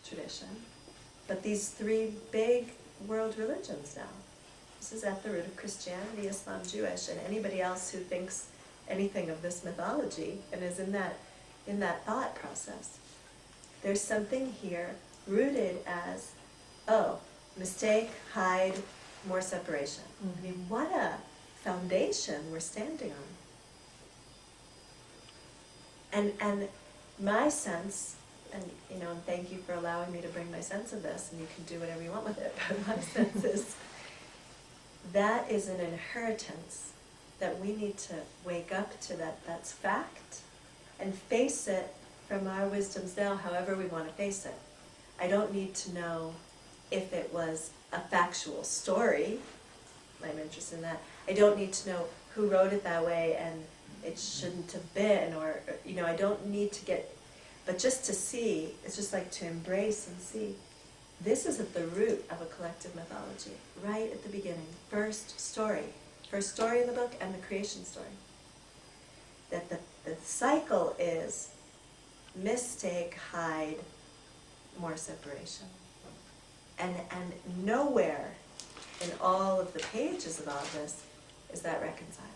tradition, but these three big world religions now. This is at the root of Christianity, Islam, Jewish, and anybody else who thinks anything of this mythology and is in that thought process. There's something here rooted as, oh, mistake, hide, more separation. I mean, what a foundation we're standing on. And my sense, and and thank you for allowing me to bring my sense of this, and you can do whatever you want with it, but my sense is that is an inheritance that we need to wake up to, that's fact, and face it from our wisdoms now, however we want to face it. I don't need to know if it was a factual story. I'm interested in that. I don't need to know who wrote it that way and it shouldn't have been, or I don't need to get, but just to see, it's just like to embrace and see. This is at the root of a collective mythology, right at the beginning. First story in the book, and the creation story. That the cycle is mistake, hide, more separation. And nowhere in all of the pages of all this is that reconciled.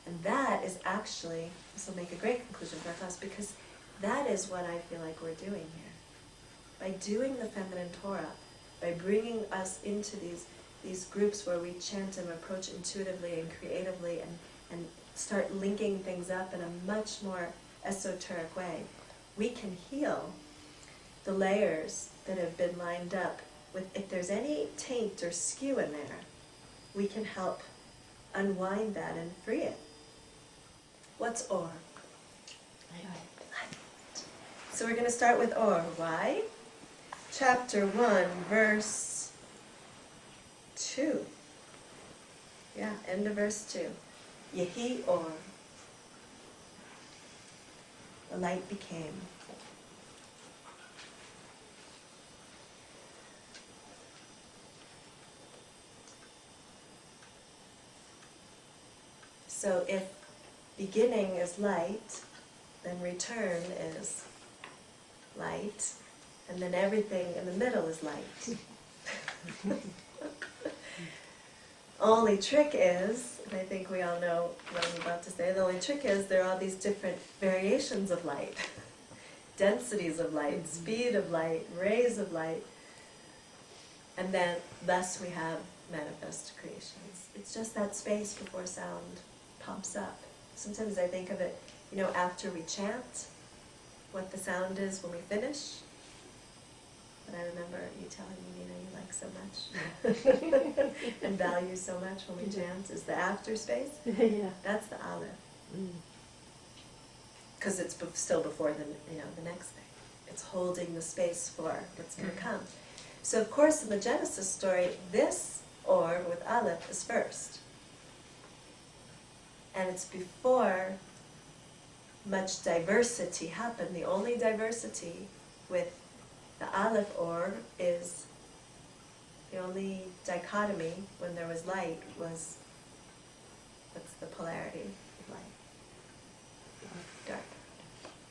And that is actually, this will make a great conclusion for our class, because that is what I feel like we're doing here. By doing the feminine Torah, by bringing us into these groups where we chant and approach intuitively and creatively and start linking things up in a much more esoteric way, we can heal the layers that have been lined up with, if there's any taint or skew in there, we can help unwind that and free it. What's Or? Light. So we're going to start with Or. Why? Chapter 1, verse 2. Yeah, end of verse 2. Yehi Or. The light became. So if beginning is light, then return is light, and then everything in the middle is light. Only trick is, and I think we all know what I'm about to say, the only trick is there are all these different variations of light, densities of light, speed of light, rays of light, and then thus we have manifest creations. It's just that space before sound pops up. Sometimes I think of it, after we chant, what the sound is when we finish. But I remember you telling me, you like so much and value so much when we chant, is the after space. Yeah. That's the Aleph. Because it's still before the next thing. It's holding the space for what's going to come. So of course in the Genesis story, this Or with Aleph is first. And it's before much diversity happened. The only diversity with the Aleph Or is, the only dichotomy when there was light was, what's the polarity of light? Dark.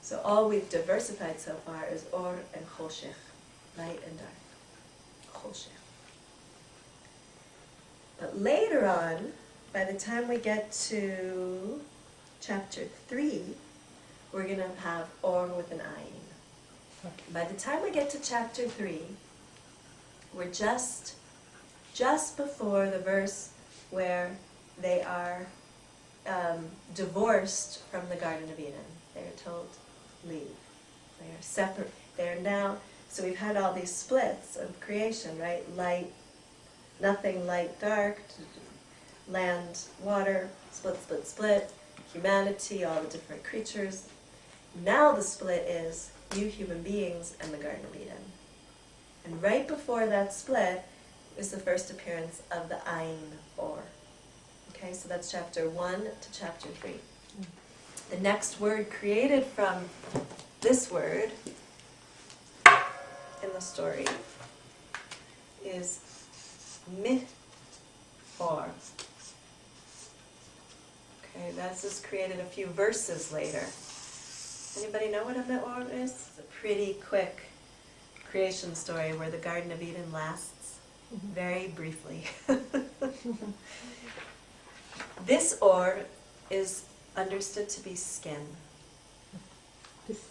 So all we've diversified so far is Or and Choshech, light and dark. Choshech. But later on, by the time we get to chapter 3, we're going to have Or with an Ayin. By the time we get to chapter 3, we're just before the verse where they are divorced from the Garden of Eden. They are told, leave. They are separate. They are now, so we've had all these splits of creation, right? Light, nothing, light, dark, land, water, split, split, split, humanity, all the different creatures. Now the split is you human beings and the Garden of Eden. And right before that split is the first appearance of the Ayin Or. Okay, so that's chapter 1 to chapter 3. The next word created from this word in the story is Mithor. Okay, that's just created a few verses later. Anybody know what a me'or is? It's a pretty quick creation story where the Garden of Eden lasts very briefly. This or is understood to be skin. This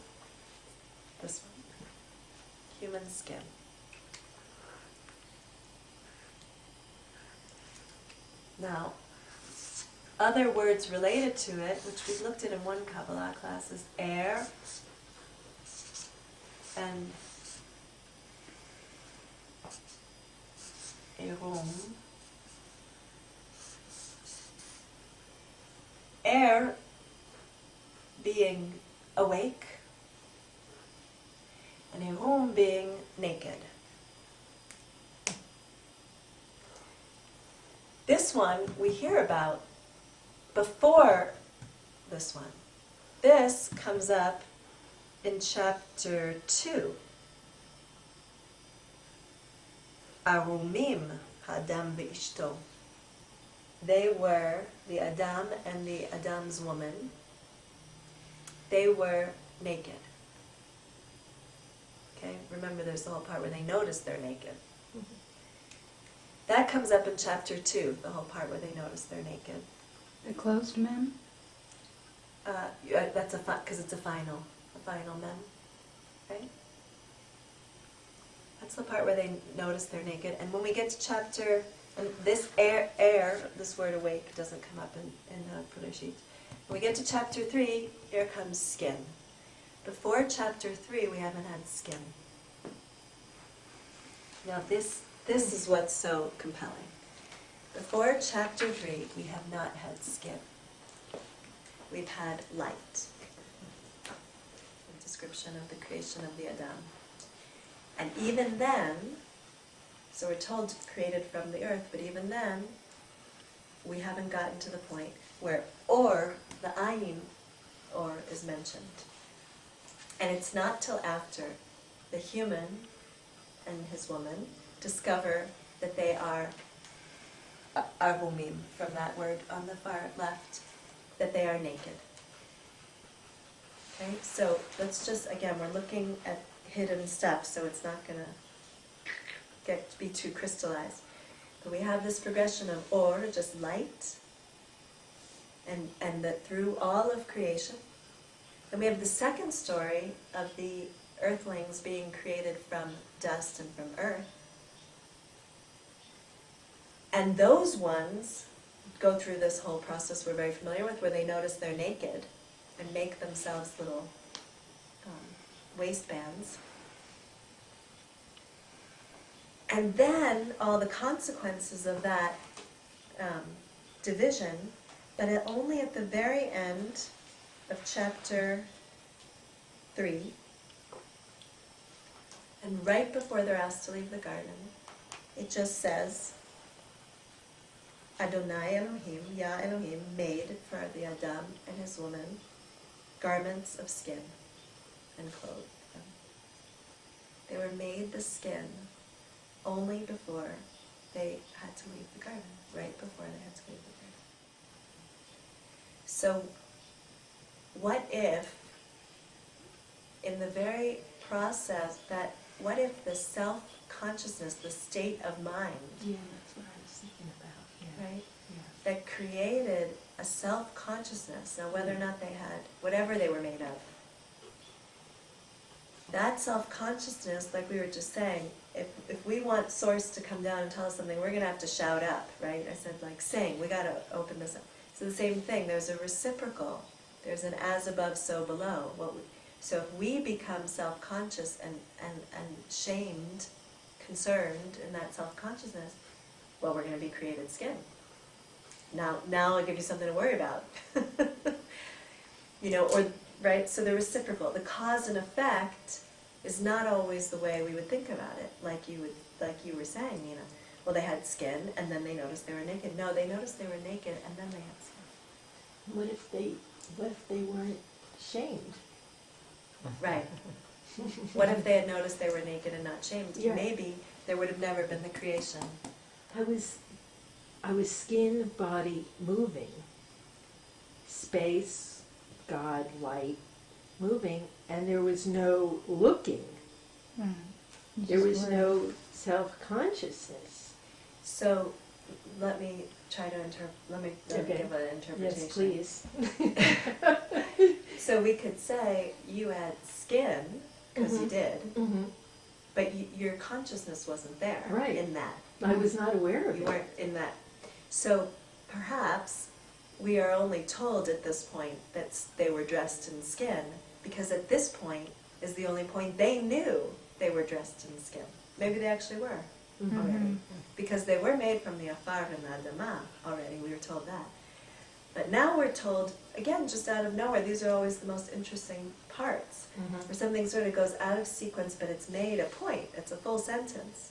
one. Human skin. Now, other words related to it, which we looked at in one Kabbalah class, is air and erum. Air being awake, and erum being naked. This one we hear about before this one. This comes up in chapter 2. Arumim Adam ve'ishto. They were, the Adam and the Adam's woman, they were naked. Okay, remember there's the whole part where they notice they're naked. That comes up in chapter 2, the whole part where they notice they're naked. The closed mem? That's because it's a final mem, right? That's the part where they notice they're naked. And when we get to chapter, and this air, this word awake doesn't come up in Purusheet. When we get to chapter 3, here comes skin. Before chapter 3, we haven't had skin. Now this is what's so compelling. Before chapter 3, we have not had skin. We've had light. A description of the creation of the Adam. And even then, so we're told created from the earth, but even then, we haven't gotten to the point where or, the ayin, or is mentioned. And it's not till after the human and his woman discover that they are arumim, from that word on the far left, that they are naked. Okay, so let's just, again, we're looking at hidden stuff, so it's not going to be too crystallized. But we have this progression of or, just light, and that through all of creation. Then we have the second story of the earthlings being created from dust and from earth. And those ones go through this whole process we're very familiar with, where they notice they're naked and make themselves little waistbands. And then all the consequences of that division, but only at the very end of chapter 3, and right before they're asked to leave the garden, it just says, Adonai Elohim, Yah Elohim, made for the Adam and his woman garments of skin and clothed them. They were made the skin only before they had to leave the garden, right before they had to leave the garden. So, what if, in the very process what if the self-consciousness, the state of mind, yeah, that's what I was thinking about, yeah. right, Yeah. that created a self-consciousness, now whether or not they had, whatever they were made of, that self-consciousness, like we were just saying, if we want Source to come down and tell us something, we're going to have to shout up, right? I said, like, sing, we got to open this up. So the same thing, there's a reciprocal, there's an as above, so below. So if we become self-conscious and shamed, concerned in that self-consciousness, well, we're going to be created skin. Now I'll give you something to worry about. Or, right, so the reciprocal, the cause and effect is not always the way we would think about it, like you were saying, well, they had skin, and then they noticed they were naked. No, they noticed they were naked, and then they had skin. What if they weren't shamed? Right. What if they had noticed they were naked and not shamed? Yeah. Maybe there would have never been the creation. I was skin, body, moving. Space, God, light, moving, and there was no looking. Right. You There just was were. no self-consciousness. So let me try to let me Okay. give an interpretation. Yes, please. So we could say you had skin, because you Mhm. did, Mm-hmm. but your consciousness wasn't there Right. in that. I was not aware of You it. weren't in that. So perhaps we are only told at this point that they were dressed in skin, because at this point is the only point they knew they were dressed in skin. Maybe they actually were Mhm. already, because they were made from the afar and the adama already, we were told that. But now we're told, again, just out of nowhere, these are always the most interesting parts, Mhm. where something sort of goes out of sequence, but it's made a point, it's a full sentence,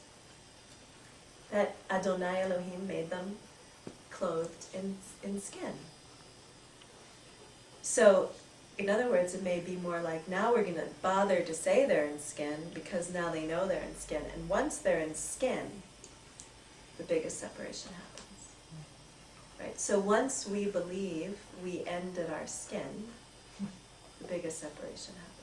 that Adonai Elohim made them clothed in skin. So, in other words, it may be more like, now we're going to bother to say they're in skin, because now they know they're in skin. And once they're in skin, the biggest separation happens. Right? So once we believe we ended our skin, the biggest separation happens.